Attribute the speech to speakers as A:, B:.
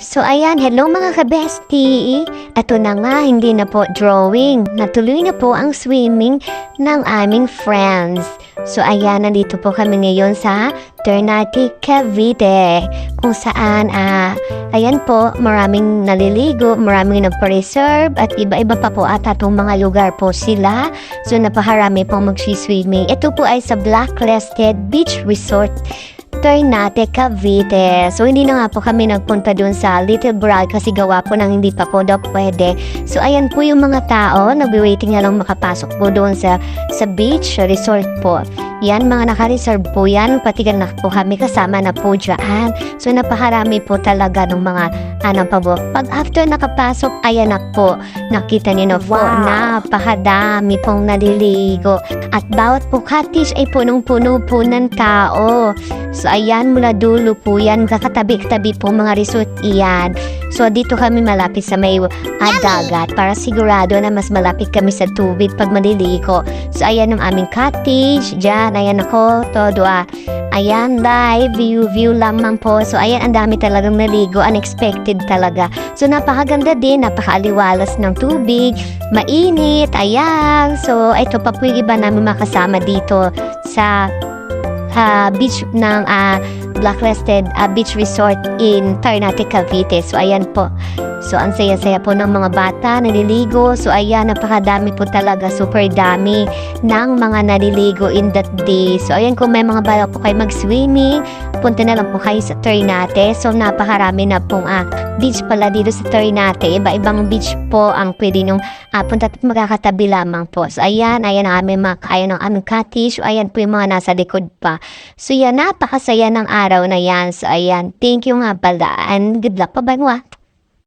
A: So ayan, hello mga ka-bestie! Ito na nga, hindi na po drawing. Natuloy na po ang swimming ng aming friends. So ayan, nandito po kami ngayon sa Ternate, Cavite. Kung saan, ayan po, maraming naliligo, maraming nagpa-reserve at iba-iba pa po ata itong mga lugar po sila. So napakarami pong mag-swimming. Ito po ay sa Blacklisted Beach Resort, Ternate, Cavite. So, hindi na nga po kami nagpunta dun sa Little Bride kasi gawa po nang hindi pa po daw pwede. So, ayan po yung mga tao. Nagbe-waiting na lang makapasok po doon sa beach resort po. Yan, mga naka-reserve po yan. Patigan na po kami kasama na po dyan. So, napakarami po talaga ng mga po. Pag after nakapasok, ayan na po. Nakita niyo na po, napakadami pong naliligo. At bawat po cottage ay punong-puno po ng tao. So, ayan, mula dulo po yan. Kakatabi-tabi po mga resort iyan. So, dito kami malapit sa may dagat para sigurado na mas malapit kami sa tubig pag maliligo. So, ayan ang aming cottage. Diyan, ayan ako. Todo, ayan, live view lamang po. So, ayan, ang dami talagang naligo. Unexpected talaga. So, napakaganda din. Napakaaliwalas ng tubig. Mainit. Ayan. So, ito pa po yung iba namin makasama dito sa beach ng Blacklisted Beach Resort in Ternate, Cavite. So, ayan po. So, ang saya-saya po ng mga bata, naliligo. So, ayan, napakadami po talaga, super dami ng mga naliligo in that day. So, ayan, kung may mga balak po kayo mag-swimming, punta na lang po kayo sa Ternate. So, napakarami na pong beach pala dito sa Ternate. Iba-ibang beach po ang pwede nyung punta at magkakatabi lamang po. So, ayan ang aming kaya ng aming cottage. So, ayan po yung mga nasa likod pa. So, yan, napakasaya ng araw na yan. So, ayan, thank you nga pala and good luck pa ba?